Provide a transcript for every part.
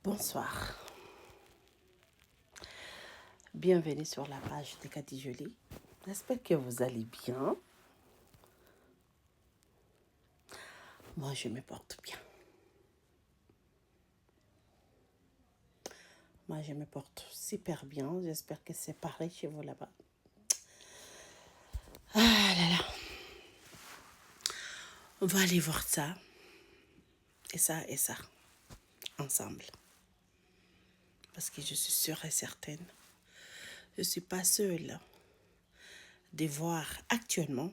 Bonsoir. Bienvenue sur la page de Cathy Jolie. J'espère que vous allez bien. Moi, je me porte bien. Moi, je me porte super bien. J'espère que c'est pareil chez vous là-bas. Ah là là. On va aller voir ça. Et ça. Ensemble. Parce que je suis sûre et certaine. Je ne suis pas seule de voir actuellement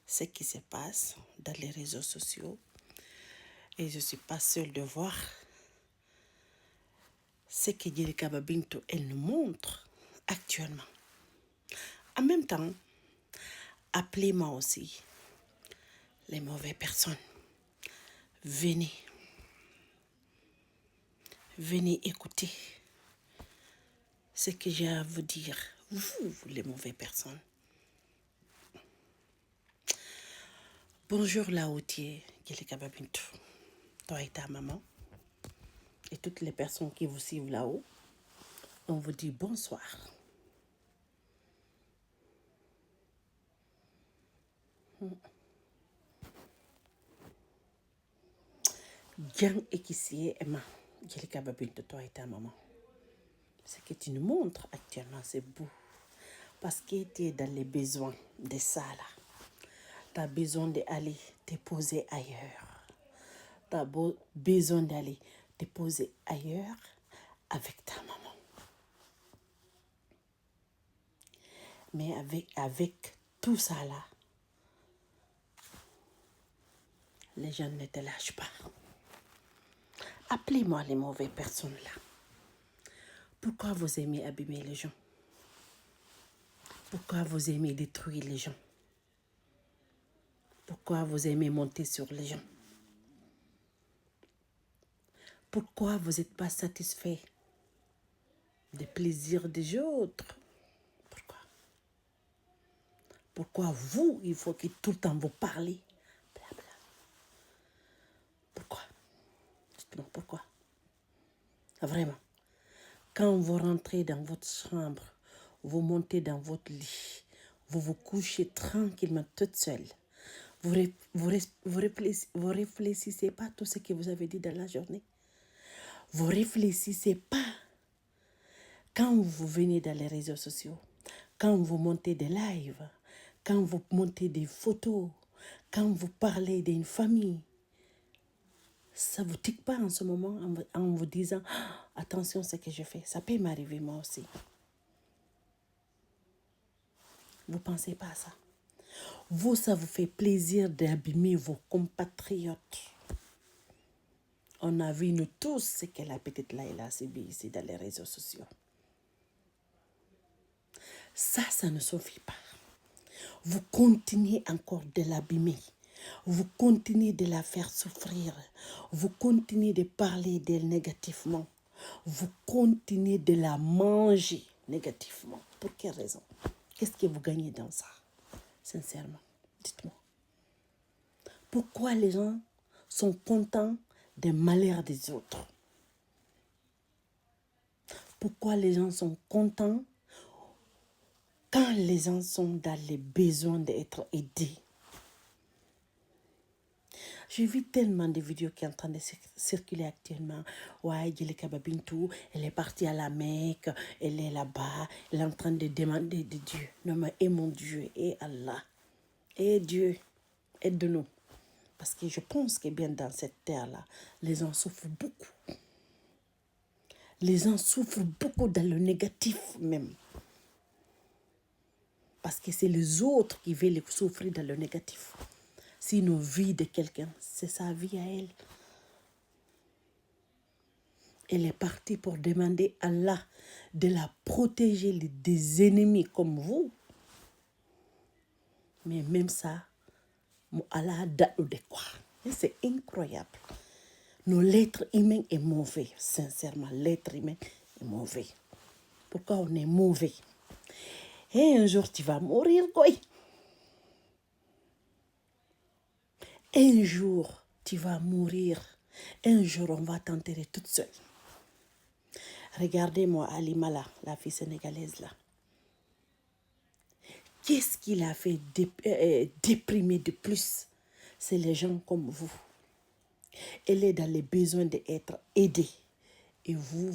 ce qui se passe dans les réseaux sociaux. Et je ne suis pas seule de voir ce que Djelika Babinto, elle nous montre actuellement. En même temps, appelez-moi aussi les mauvaises personnes. Venez écouter ce que j'ai à vous dire, vous les mauvaises personnes. Bonjour Laoutier, Djelika Babinto, toi et ta maman, et toutes les personnes qui vous suivent là-haut. On vous dit bonsoir. Bien équissier, Emma, Djelika Babinto, toi et ta maman. Ce que tu nous montres actuellement, c'est beau. Parce que tu es dans les besoins de ça là. Tu as besoin d'aller te poser ailleurs. Tu as besoin d'aller te poser ailleurs avec ta maman. Mais avec tout ça là, les gens ne te lâchent pas. Appelez-moi les mauvaises personnes là. Pourquoi vous aimez abîmer les gens? Pourquoi vous aimez détruire les gens? Pourquoi vous aimez monter sur les gens? Pourquoi vous n'êtes pas satisfait des plaisirs des autres? Pourquoi? Pourquoi vous, il faut que tout le temps vous parlez? Blabla. Pourquoi? Dites-moi pourquoi? Vraiment. Quand vous rentrez dans votre chambre, vous montez dans votre lit, vous vous couchez tranquillement toute seule. Vous réfléchissez pas à tout ce que vous avez dit dans la journée. Vous réfléchissez pas quand vous venez dans les réseaux sociaux, quand vous montez des lives, quand vous montez des photos, quand vous parlez d'une famille. Ça ne vous tique pas en ce moment en vous disant « Attention, ce que je fais, ça peut m'arriver moi aussi. » Vous ne pensez pas à ça. Vous, ça vous fait plaisir d'abîmer vos compatriotes. On a vu, nous tous, ce que la petite Laïla a subi ici dans les réseaux sociaux. Ça ne suffit pas. Vous continuez encore de l'abîmer. Vous continuez de la faire souffrir. Vous continuez de parler d'elle négativement. Vous continuez de la manger négativement. Pour quelle raison? Qu'est-ce que vous gagnez dans ça? Sincèrement, dites-moi. Pourquoi les gens sont contents des malheurs des autres? Pourquoi les gens sont contents quand les gens sont dans les besoins d'être aidés? J'ai vu tellement de vidéos qui sont en train de circuler actuellement. Ouais, Djelika Babinto, elle est partie à la Mecque, elle est là-bas, elle est en train de demander de Dieu. Non, mais et mon Dieu, et Allah, et Dieu, aide-nous. Parce que je pense que bien dans cette terre-là, les gens souffrent beaucoup. Les gens souffrent beaucoup dans le négatif même. Parce que c'est les autres qui veulent souffrir dans le négatif. Si nos vies de quelqu'un, c'est sa vie à elle. Elle est partie pour demander à Allah de la protéger des ennemis comme vous. Mais même ça, Allah a donné de quoi. C'est incroyable. L'être humain est mauvais, sincèrement. L'être humain est mauvais. Pourquoi on est mauvais? Et un jour, tu vas mourir, quoi. Un jour, tu vas mourir. Un jour, on va t'enterrer toute seule. Regardez-moi Halima là, la fille sénégalaise là. Qu'est-ce qui l'a fait déprimer de plus? C'est les gens comme vous. Elle est dans les besoins d'être aidée. Et vous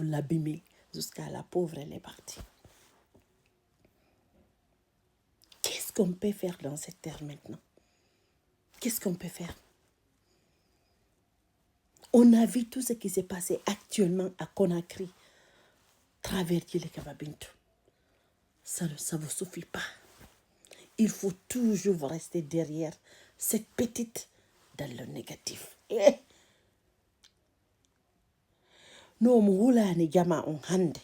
l'abîmez jusqu'à la pauvre, elle est partie. Qu'est-ce qu'on peut faire dans cette terre maintenant? Qu'est-ce qu'on peut faire? On a vu tout ce qui s'est passé actuellement à Conakry, travers Djilekaba Bintou. Ça ne vous suffit pas. Il faut toujours rester derrière cette petite dans le négatif. No mo hulani jama on hande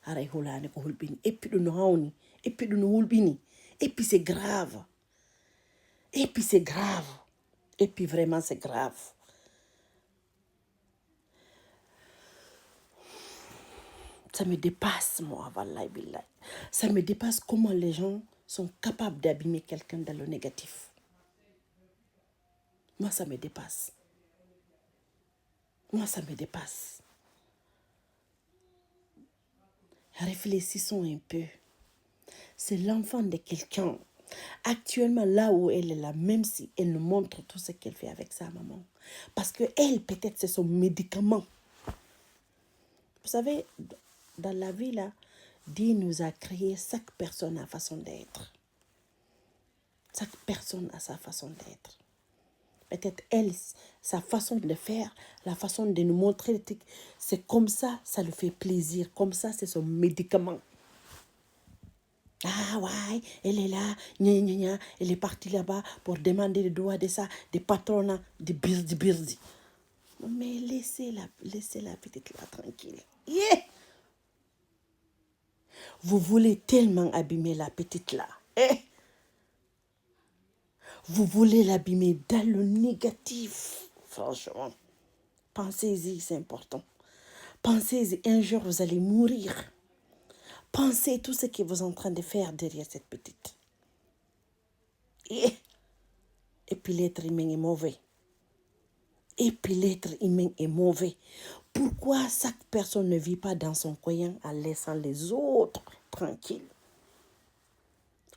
aray hulani ko hulbini et puis no hawni et puis no hulbini et puis c'est grave et puis c'est grave et puis vraiment c'est grave. Ça me dépasse moi, wallahi billahi. Ça me dépasse comment les gens sont capables d'abîmer quelqu'un dans le négatif. Moi ça me dépasse. Moi ça me dépasse. Réfléchissons un peu. C'est l'enfant de quelqu'un. Actuellement, là où elle est là, même si elle nous montre tout ce qu'elle fait avec sa maman. Parce que elle, peut-être, c'est son médicament. Vous savez, dans la vie, là, Dieu nous a créé, chaque personne a sa façon d'être. Chaque personne a sa façon d'être. Peut-être elle, sa façon de le faire, la façon de nous montrer, c'est comme ça, ça lui fait plaisir. Comme ça, c'est son médicament. Ah ouais, elle est là, gna, gna, gna. Elle est partie là-bas pour demander le droit de ça, des patronats, des birdi. Mais laissez la petite là tranquille. Yeah! Vous voulez tellement abîmer la petite là. Vous voulez l'abîmer dans le négatif. Franchement, pensez-y, c'est important. Pensez-y, un jour vous allez mourir. Pensez tout ce que vous êtes en train de faire derrière cette petite. Et puis l'être humain est mauvais. Et puis l'être humain est mauvais. Pourquoi chaque personne ne vit pas dans son coin en laissant les autres tranquilles?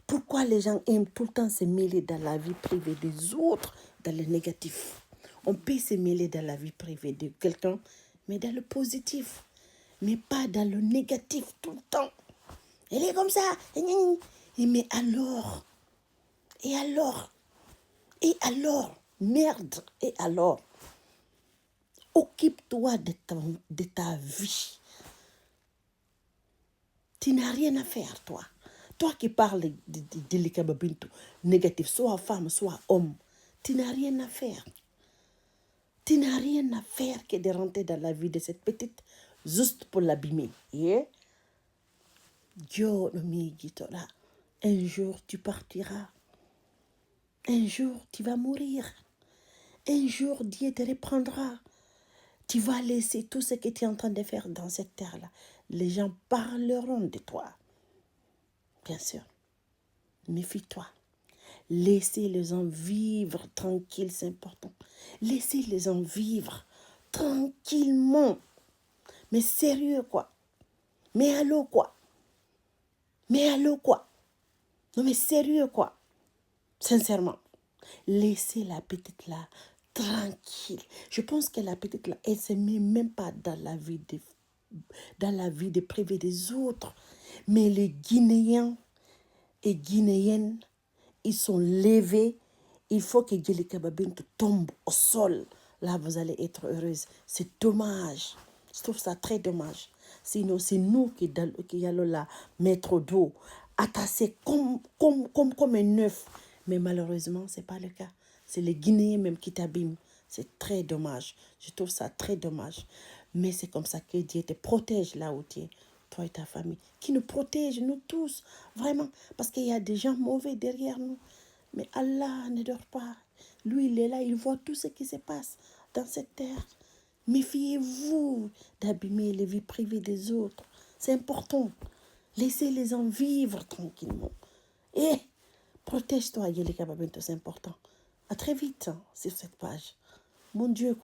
Pourquoi les gens aiment tout le temps se mêler dans la vie privée des autres, dans le négatif? On peut se mêler dans la vie privée de quelqu'un, mais dans le positif. Mais pas dans le négatif tout le temps. Elle est comme ça. Mais alors? Et alors? Et alors? Merde. Et alors? Occupe-toi de ta vie. Tu n'as rien à faire, toi. Toi qui parles de l'Ikaba Bintou, négatif, soit femme, soit homme, tu n'as rien à faire. Tu n'as rien à faire que de rentrer dans la vie de cette petite juste pour l'abîmer. Yeah? Dieu là. Un jour, tu partiras. Un jour, tu vas mourir. Un jour, Dieu te reprendra. Tu vas laisser tout ce que tu es en train de faire dans cette terre-là. Les gens parleront de toi. Bien sûr. Méfie-toi. Laissez les gens vivre tranquille, c'est important. Laissez les gens vivre tranquillement. Mais sérieux, quoi. Mais allô, quoi. Mais allô, quoi. Non, mais sérieux, quoi. Sincèrement. Laissez la petite là tranquille. Je pense que la petite là, elle ne se met même pas dans la vie de privée des autres. Mais les Guinéens et Guinéennes, ils sont levés. Il faut que Djelikaba Bintou tombe au sol. Là, vous allez être heureuse. C'est dommage. Je trouve ça très dommage. Sinon, c'est nous qui allons la mettre au dos, attacher comme un œuf. Mais malheureusement, ce n'est pas le cas. C'est les Guinéens même qui t'abîment. C'est très dommage. Je trouve ça très dommage. Mais c'est comme ça que Dieu te protège là où tu es, toi et ta famille. Qui nous protège, nous tous, vraiment. Parce qu'il y a des gens mauvais derrière nous. Mais Allah ne dort pas. Lui, il est là, il voit tout ce qui se passe dans cette terre. Méfiez-vous d'abîmer les vies privées des autres. C'est important. Laissez-les gens vivre tranquillement. Et protège-toi, Djelikaba Bintou, c'est important. À très vite sur cette page. Mon Dieu.